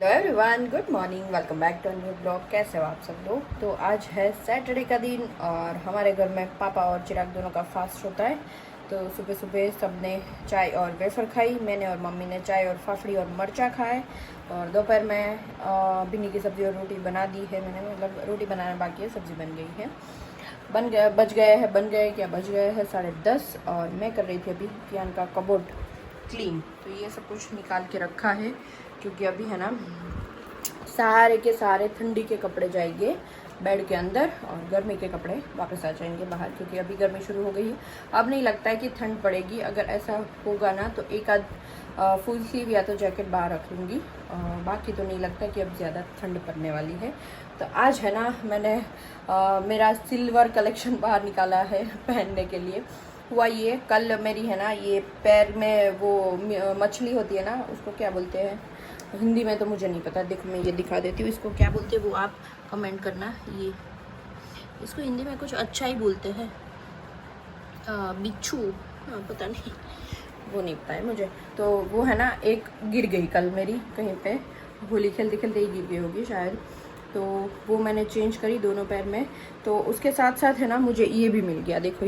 Hello everyone, good morning, welcome back to new blog. कैसे हो आप सब लोग। तो आज है सैटरडे का दिन और हमारे घर में पापा और चिराग दोनों का फास्ट होता है। तो सुबह सुबह सबने चाय और वेफर खाई। मैंने और मम्मी ने चाय और फाफड़ी और मरचा खाए। और दोपहर में भिंडी की सब्ज़ी और रोटी बना दी है मैंने, मतलब रोटी बनाना बाकी है, सब्ज़ी बन गई है। बन गए क्या बज गए हैं 10:30। और मैं कर रही थी अभी कियान का कबोर्ड क्लीन। तो ये सब कुछ निकाल के रखा है क्योंकि अभी है ना सारे के सारे ठंडी के कपड़े जाएंगे बेड के अंदर और गर्मी के कपड़े वापस आ जाएंगे बाहर, क्योंकि अभी गर्मी शुरू हो गई है। अब नहीं लगता है कि ठंड पड़ेगी। अगर ऐसा होगा ना तो एक आध फुल स्लीव या तो जैकेट बाहर रख लूँगी, बाकी तो नहीं लगता कि अब ज़्यादा ठंड पड़ने वाली है। तो आज है ना मैंने मेरा सिल्वर कलेक्शन बाहर निकाला है पहनने के लिए। हुआ ये, कल मेरी है ना ये पैर में वो मछली होती है ना, उसको क्या बोलते हैं हिंदी में तो मुझे नहीं पता। देखो मैं ये दिखा देती हूँ, इसको क्या बोलते हैं वो आप कमेंट करना। ये इसको हिंदी में कुछ अच्छा ही बोलते हैं, बिच्छू, हाँ पता नहीं, वो नहीं पता है मुझे। तो वो है ना एक गिर गई कल मेरी कहीं पे, होली खेलते खेलते ही गिर गई होगी शायद। तो वो मैंने चेंज करी दोनों पैर में। तो उसके साथ साथ है ना मुझे ये भी मिल गया, देखो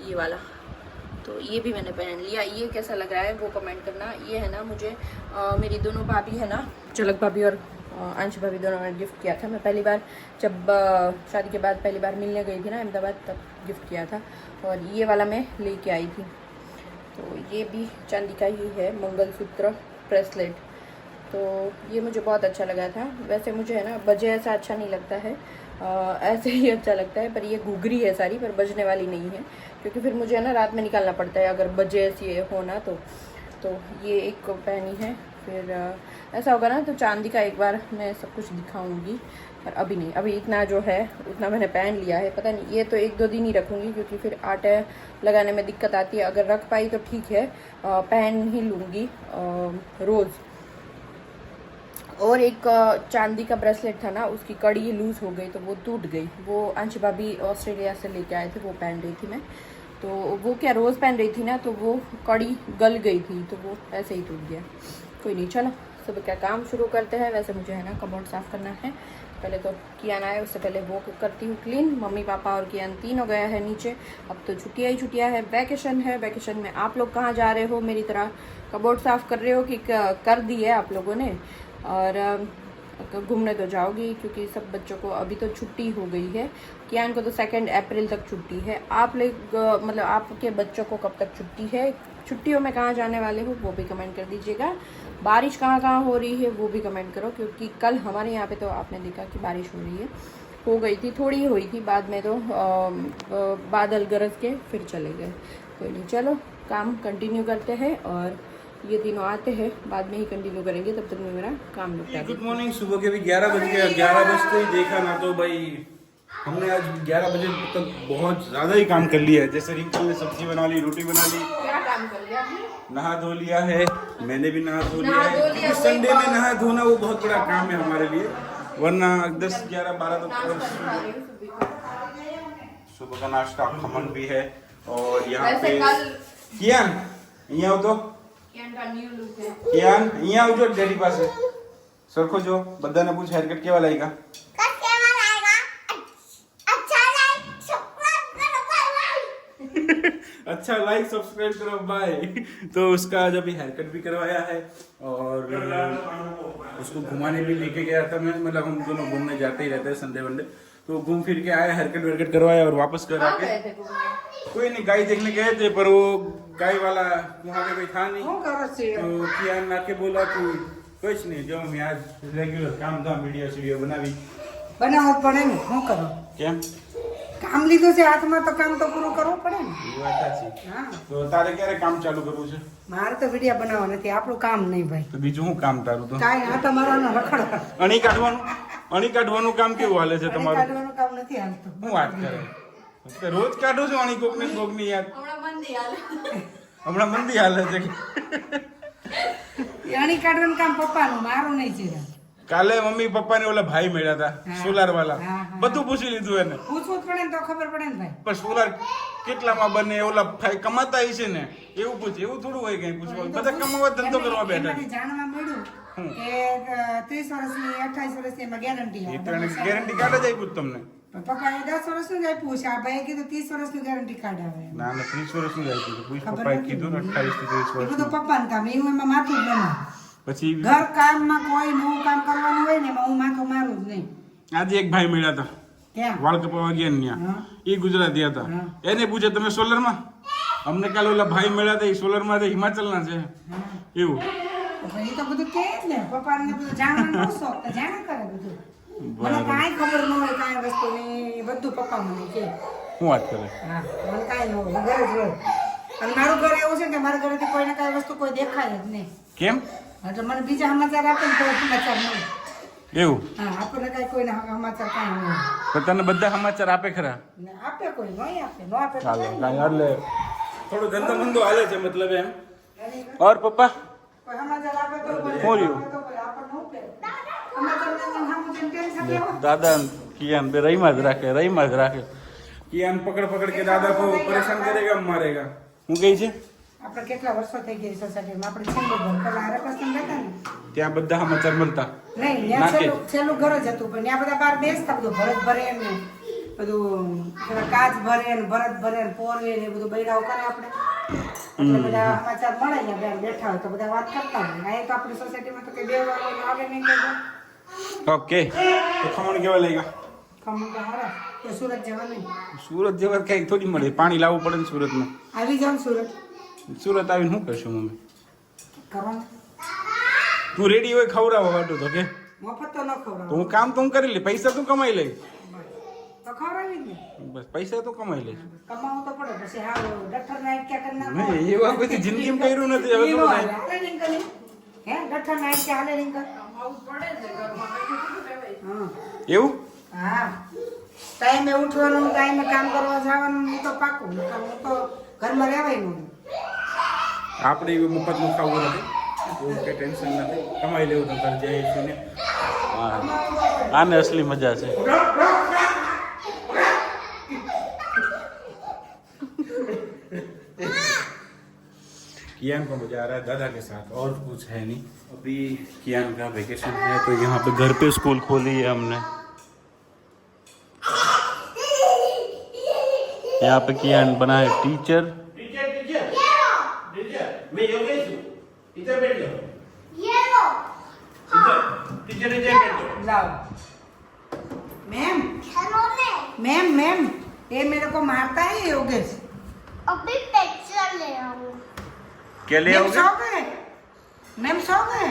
ये वाला। तो ये भी मैंने पहन लिया। ये कैसा लग रहा है वो कमेंट करना। ये है ना मुझे मेरी दोनों भाभी है ना, झलक भाभी और अंश भाभी दोनों ने गिफ्ट किया था। मैं पहली बार जब शादी के बाद पहली बार मिलने गई थी ना अहमदाबाद, तब गिफ्ट किया था। और ये वाला मैं लेके आई थी। तो ये भी चांदी का ही है, मंगलसूत्र ब्रेसलेट। तो ये मुझे बहुत अच्छा लगा था। वैसे मुझे है ना बजे ऐसा अच्छा नहीं लगता है, ऐसे ही अच्छा लगता है। पर ये घुघरी है सारी, पर बजने वाली नहीं है, क्योंकि फिर मुझे है ना रात में निकालना पड़ता है अगर बजे ऐसी हो ना तो ये एक पहनी है। फिर ऐसा होगा ना तो चांदी का एक बार मैं सब कुछ दिखाऊंगी, पर अभी नहीं। अभी इतना जो है उतना मैंने पहन लिया है। पता नहीं, ये तो 1-2 दिन ही रखूँगी क्योंकि फिर आटे लगाने में दिक्कत आती है। अगर रख पाई तो ठीक है, पहन ही लूँगी रोज़। और एक चांदी का ब्रेसलेट था ना, उसकी कड़ी लूज़ हो गई तो वो टूट गई। वो अंश भाभी ऑस्ट्रेलिया से लेके आए थे, वो पहन रही थी मैं। तो वो क्या रोज़ पहन रही थी ना, तो वो कड़ी गल गई थी, तो वो ऐसे ही टूट गया। कोई नहीं, चलो सुबह का काम शुरू करते हैं। वैसे मुझे है ना कबोर्ड साफ़ करना है। पहले तो कियान आए, उससे पहले वो करती हूँ क्लीन। मम्मी पापा और कियान 3 हो गया है नीचे। अब तो छुट्टियाँ ही छुट्टियाँ है, वैकेशन है। वैकेशन में आप लोग कहाँ जा रहे हो? मेरी तरह कबोर्ड साफ़ कर रहे हो कि कर दी है आप लोगों ने? और घूमने तो जाओगी क्योंकि सब बच्चों को अभी तो छुट्टी हो गई है। कियान को तो 2 अप्रैल तक छुट्टी है। आप लोग मतलब आपके बच्चों को कब तक छुट्टी है? छुट्टियों में कहाँ जाने वाले हो वो भी कमेंट कर दीजिएगा। बारिश कहाँ कहाँ हो रही है वो भी कमेंट करो, क्योंकि कल हमारे यहाँ पे तो आपने देखा कि बारिश हो रही है। हो गई थी, थोड़ी हुई थी, बाद में तो बादल गरज के फिर चले गए। कोई नहीं, चलो काम कंटिन्यू करते हैं। और ये दिनों आते हैं, बाद में ही कंटिन्यू करेंगे, तब तक मैं मेरा काम निपटा। Good morning. सुबह के अभी 11 बज गए। 11 बजते ही देखा ना तो भाई हमने आज 11 बजे तक बहुत ज्यादा ही काम कर लिया है। जैसे रिंकल ने सब्जी बना ली, रोटी बना ली, क्या काम कर लिया? नहा धो लिया है, मैंने भी नहा धो लिया है। क्योंकि संडे में नहा धोना वो बहुत बड़ा काम है हमारे लिए, वरना 10, 11, 12 तो सुबह का नाश्ता खमन भी है। और यहाँ पे कियान यहाँ हो तो कियान यहाँ जो डैडी पास है सरखो जो बद्दा ने पूछ हेयरकट के वाला आएगा। अच्छा लाइक सब्सक्राइब करो बाय। तो उसका आज अभी हेयरकट भी करवाया है और उसको घुमाने भी लेके गया था मैं। मतलब हम दोनों घूमने जाते ही रहते हैं संडे वनडे। तो घूम फिर के आया, हेयरकट वेयरकट करवाया और वापस कर आके कोई नहीं गाय देखने गए थे, पर वो गाय वाला वहाँ पे कोई था नहीं। तो कियान आके बोला कि कुछ नहीं, जो मैं आज रेगुलर काम था वीडियो बनावी बनावो पड़े ने શું કરો કેમ કામ લીધું છે હાથમાં તો કામ તો પૂરું કરવું પડે ને। એ વાત સાચી। હા, તો તારે ક્યારે કામ ચાલુ કરવું છે? મારે તો વિડિયા બનાવવા નથી, આપણું કામ નહીં ભાઈ। તો બીજું શું કામ તારું? તો કાંઈ આ તમારાનો રખડવા અણી કાઢવાનું કામ કેવું હાલે છે તમારું? કાઢવાનું કામ નથી હાલતું। હું વાત કરે તો રોજ કાઢો છો અણી કોકની યાર? હમણાં મંદી હાલે છે। અણી કાઢવાનું કામ પપ્પાનું, મારું નહીં છે। કાલે મમ્મી પપ્પા ને ઓલા ભાઈ મળ્યા હતા સોલાર વાળા, બધું પૂછી લીધું એને। પૂછવું જ પડે ને તો ખબર પડે ને ભાઈ। પણ સોલાર કેટલામાં બને, ઓલા ભાઈ કમાતા હશે ને, એવું પૂછે। એવું થોડું હોય કઈ પૂછવા, બધા કમાવા ધંધો કરવા બેઠા। એમાંથી જાણવા મળ્યું કે 30 વર્ષની 28 વર્ષની એમાં ગેરંટી એ તો એને ગેરંટી કાર્ડ જ આપ્યું તમને. પપ્પાએ 10 વર્ષનું જ આપ્યું છે. આ ભાઈએ કીધું 30 વર્ષનું ગેરંટી કાર્ડ આવે. ના ના 30 વર્ષનું જ આપ્યું પૂછ પપ્પાએ કીધું ને 28 થી 30 એ વર્ષ. બધું પપ્પાનું કામ, એવું એમાં માથું જ બનાવે. પછી ઘર કામમાં કોઈ નવું કામ કરવાનું હોય ને એમાં હું માથું મારું જ નહીં. આજે એક ભાઈ મળ્યા હતા ક્યાં? વાળ કપાવા ગયા ને ત્યાં. હા. એ ગુજરાતી હતા. હા. એને પૂછે તમે સોલરમાં? અમને કાલે ઓલા ભાઈ મળ્યા હતા એ સોલરમાં છે, હિમાચલના છે. હા. એવું તો પછી તો બધું કે જ ને, પપ્પાને બધું જાણવાનો શોખ તો જાણે કરે બધું. મને કાંઈ ખબર ન હોય કાંઈ વસ્તુની, બધું પપ્પા મને કે. શું વાત કરે? હા, મને કાંઈ ન હોય, ઘરે જ હોય. અને મારું ઘર એવું છે ને કે મારા ઘરેથી કોઈને કાંઈ વસ્તુ કોઈ દેખાય જ નહીં. કેમ એટલે મને બીજા સમાચાર આપે ને તો સમાચાર મળે. એવું? હા, આપણને કાંઈ કોઈના સમાચાર કાંઈ ન હોય. તો તને બધા સમાચાર આપે ખરા? ને આપે કોઈ, નહીં આપે, ન આપે તો ચાલો કાંઈ કાંઈ એટલે થોડો ધંધો મંદો હાલે છે મતલબ એમ. નહીં. ઓર પપ્પા કોઈ સમાચાર આપે તો કોઈ, શું રહ્યું? આપે તો કોઈ, આપણને શું કહે? સમાચારને સામું જોઈને ટેન્શન લેવું? દાદા કિયાન બે રહીમાં જ રાખે. કિયાન પકડ પકડ કે દાદા को परेशान करेगा मारेगा. હું કહે છે આપણે કેટલા વર્ષો થઈ ગયા સોસાયટીમાં, આપણે છેલ્લું ઘર પેલા હરકસ્તમ રહેતા ને ત્યાં બધા સમાચાર મળતા. નહીં, ત્યાં છેલ્લું ઘર જ હતું, પણ ત્યાં બધા બહાર બેસતા, બધું ભરત ભરે ને બધું પેલા કાચ ભરે ને ભરત ભરે ને પોરવે ને બધું બૈરાઓ કરે આપણે. એટલે બધા સમાચાર મળે ને બેન બેઠા હોય તો બધા વાત કરતા હોય. અહીં તો આપણી સોસાયટીમાં તો કઈ બે વાળો આવે નહીં કહેતો. ઓકે તો ખમણ કેવા લઈ ગયા? ખમણ તો હારા, તો સુરત જવાનું. સુરત જેવા કઈ થોડી મળે, પાણી લાવવું પડે ને સુરતમાં. આવી જાવ સુરત સુરત આવીને શું કરશું મમ્મી? કરવાનું તું રેડી હોય ખવડાવવા વાટું તો કે મફત તો ન તો ખવડાવ હું કામ તો હું કરી લે, પૈસા તું કમાઈ લઈ. તો ખવડાવી જ ને. બસ પૈસા તો કમાઈ લઈશ. કમાવું તો પડે, પછી હા ડઠર નાઈટ ક્યાં કરી નાખો. નહીં એવા પછી જિંદગીમાં કર્યું નથી હવે તો નહીં. હાલે રિંકલ હે ડઠર નાઈટ કે હાલે રિંકલ. હા એવું હા, ટાઈમે ઉઠવાનું, ટાઈમે કામ કરવા જવાનું, હું તો પાકું. હું તો ઘરમાં રહેવાય નહીં. આપણે એવું મફતનું ખાવું નથી, એવું કઈ ટેન્શન નથી, કમાઈ લેવું તો તારે જાય છે ને. હા આને અસલી મજા છે. कियान को मजा आ रहा है दादा के साथ, और कुछ है नहीं. अभी कियान का वेकेशन है तो यहाँ पे घर पे स्कूल खोली है हमने. यहाँ पे कियान बना है टीचर. मैं योगेश हूँ. इधर बैठ जाओ. टीचर इधर बैठ जाओ. लाओ मैम, मैम मैम, ये मेरे को मारता है योगेश. अभी पिक्चर ले आऊँ. क्या ले मैम आओगे? सो गए, मैम सो गए.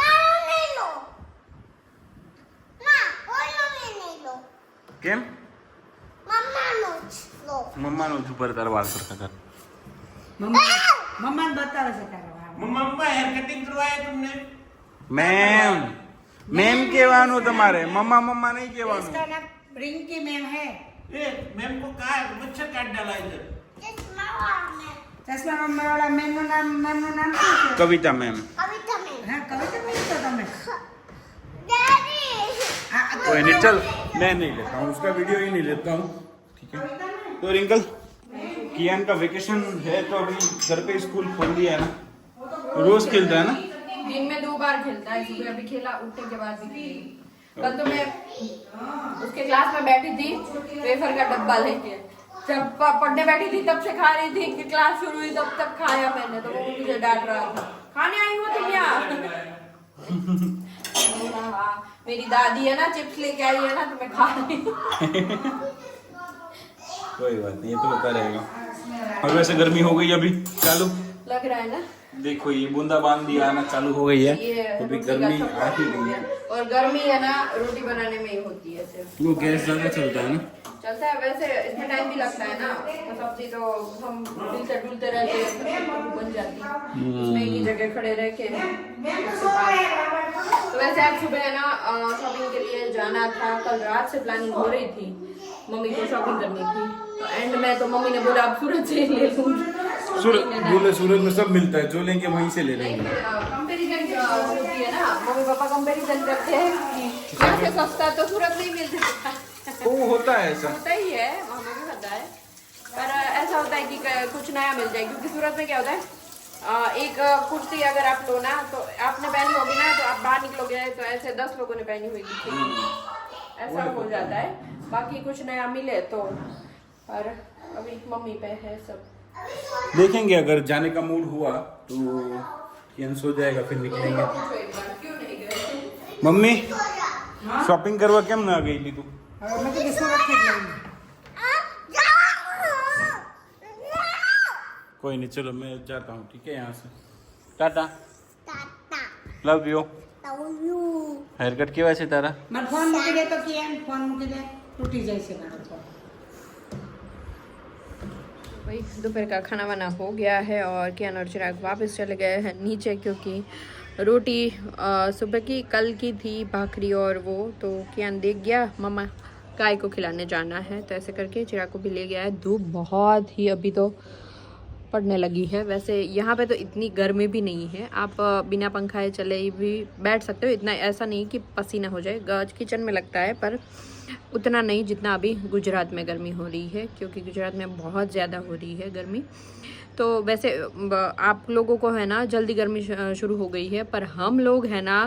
मारो नहीं लो. ना बोलो नहीं लो. કેમ? मम्मा नो लो. મમ્માનું જ ઉપર તાર વાળ સરખા કર. मम्मा मम्मा ने बताया से तारा वाला. मम्मा मम्मा हेयर कटिंग करवाया तुमने? મેમ મેમ કહેવાનું તમારે, મમ્મા મમ્મા નહીં કહેવાનું. इसका नाम रिंकी मैम है. ए, मैम को कहा मच्छर काट डाला इधर. चश्मा वाला. चश्मा मम्मा वाला मैम નું નામ શું છે? કવિતા મેમ. अभी तो मैं. હા કવિતા મેમ તો તમે. डैडी. આ कोई नहीं, चल मैं नहीं लेता हूँ उसका वीडियो ही नहीं लेता हूँ. ठीक है तो रिंकल कियान का वेकेशन है तो अभी घर पे स्कूल खोल दिया है ना, रोज खेलता है ना. दिन में 2 बार खेलता है, सुबह अभी खेला, उठने के बाद भी खेला. कल तो मैं उसके क्लास में बैठी थी, वेफर का डब्बा लेके जब पढ़ने बैठी थी तब से खा रही थी कि क्लास शुरू हुई तब खाया मैंने, तो वो मुझे डांट रहा था, खाने आई हो तुम यहाँ. हाँ, मेरी दादी है ना चिप्स लेके आई है ना तो मैं खा रही हूँ. कोई बात नहीं, ये तो होता रहेगा. और वैसे गर्मी हो गई अभी चालू, लग रहा है ना. देखो ये बूंदाबांदी आना चालू हो गई है, ये अभी रोटी का गर्मी सब आ ही हो गई गया. है. और गर्मी है ना रोटी बनाने में ही होती है सिर्फ. वो गैस ज्यादा चलता है ना. चलता है वैसे, इसमें टाइम भी लगता है ना, तो सब्जी तो हम डुलते डुलते रहते हैं तो बन जाती है. इसमें एक ही जगह खड़े रह के. तो वैसे आज सुबह है ना शॉपिंग के लिए जाना था, कल रात से प्लानिंग हो रही थी, मम्मी को शॉपिंग करनी थी, तो एंड में तो मम्मी ने बोला अब सूरत से ही ले लूँ. सूरत बोले सूरत में सब मिलता है, जो लेंगे वहीं से ले लेंगे. कंपेरिजन होती है ना, मम्मी पापा कंपेरिजन करते हैं कि यहाँ से सस्ता तो सूरत में ही मिल सकता है. वो होता है ऐसा. होता ही है, हमें भी पता है, पर ऐसा होता है कि कुछ नया मिल जाए, क्योंकि सूरत में क्या होता है एक कुर्ती अगर आप लो ना तो आपने पहनी होगी ना तो आप बाहर निकलोगे तो ऐसे 10 लोगों ने पहनी हुई दिखेगी, ऐसा हो जाता है। बाकी कुछ नया मिले तो, और अभी मम्मी पे है सब। देखेंगे अगर जाने का मूड हुआ तो कैंसिल हो जाएगा, फिर निकलेंगे। क्यों नहीं गए? मम्मी शॉपिंग करवा केम ना गई ली तू? मैं तो किसको रख के जाऊंगी? कोई नहीं, चलो मैं जाता हूँ, ठीक है, यहाँ से tata, Tata. Love you. Tahu you. Hair cut केवा છે તારા? મને ફોન મૂકી દે તો કેમ ફોન મૂકી દે તૂટી જાય છે મારો ફોન। भाई दोपहर का खाना वाना हो गया है और कियान और चिराग वापस चले गए हैं नीचे, क्योंकि रोटी सुबह की कल की थी भाखरी और वो, तो कियान देख गया मम्मा गाय को खिलाने जाना है, तो ऐसे करके चिराग को भी ले गया है। धूप बहुत ही अभी तो पड़ने लगी है। वैसे यहाँ पे तो इतनी गर्मी भी नहीं है, आप बिना पंखाए चले भी बैठ सकते हो, इतना ऐसा नहीं कि पसीना हो जाए। आज किचन में लगता है पर उतना नहीं जितना अभी गुजरात में गर्मी हो रही है, क्योंकि गुजरात में बहुत ज़्यादा हो रही है गर्मी। तो वैसे आप लोगों को है ना जल्दी गर्मी शुरू हो गई है, पर हम लोग है ना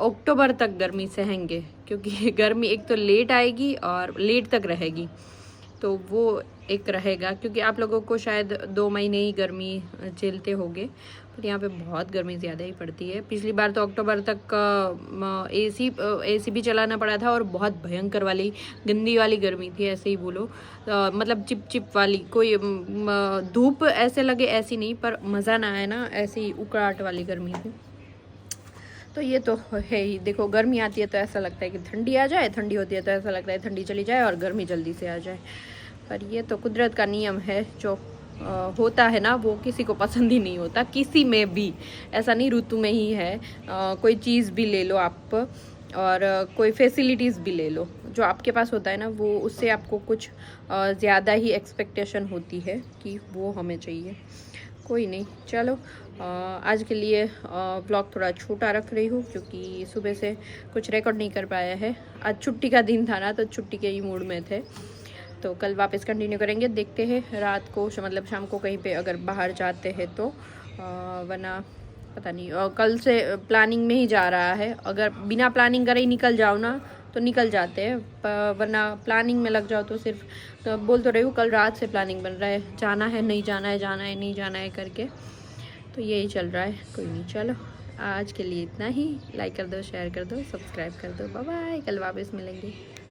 अक्टूबर तक गर्मी सहेंगे, क्योंकि गर्मी एक तो लेट आएगी और लेट तक रहेगी, तो वो एक रहेगा। क्योंकि आप लोगों को शायद 2 महीने ही गर्मी झेलते होंगे, पर यहाँ पे बहुत गर्मी ज़्यादा ही पड़ती है। पिछली बार तो अक्टूबर तक एसी भी चलाना पड़ा था, और बहुत भयंकर वाली गंदी वाली गर्मी थी, ऐसे ही बोलो, मतलब चिप चिप वाली। कोई धूप ऐसे लगे ऐसी नहीं, पर मज़ा ना आए ना, ऐसी उकड़ाहट वाली गर्मी थी। तो ये तो है ही, देखो गर्मी आती है तो ऐसा लगता है कि ठंडी आ जाए, ठंडी होती है तो ऐसा लगता है ठंडी चली जाए और गर्मी जल्दी से आ जाए। पर ये तो कुदरत का नियम है, जो होता है ना वो किसी को पसंद ही नहीं होता, किसी में भी। ऐसा नहीं ऋतु में ही है, कोई चीज़ भी ले लो आप, और कोई फैसिलिटीज़ भी ले लो, जो आपके पास होता है ना वो उससे आपको कुछ ज़्यादा ही एक्सपेक्टेशन होती है कि वो हमें चाहिए। कोई नहीं, चलो आज के लिए व्लॉग थोड़ा छोटा रख रही हूँ, क्योंकि सुबह से कुछ रिकॉर्ड नहीं कर पाया है। आज छुट्टी का दिन था ना, तो छुट्टी के ही मूड में थे, तो कल वापस कंटिन्यू करेंगे। देखते हैं रात को, मतलब शाम को कहीं पे अगर बाहर जाते हैं तो, वरना पता नहीं। और कल से प्लानिंग में ही जा रहा है, अगर बिना प्लानिंग करे ही निकल जाओ ना तो निकल जाते हैं, वरना प्लानिंग में लग जाओ तो सिर्फ तो बोल तो रही हूँ, कल रात से प्लानिंग बन रहा है, जाना है नहीं जाना है, जाना है नहीं जाना है करके, तो यही चल रहा है। कोई नहीं, चलो आज के लिए इतना ही। लाइक कर दो, शेयर कर दो, सब्सक्राइब कर दो। बाय बाय, कल वापस मिलेंगे।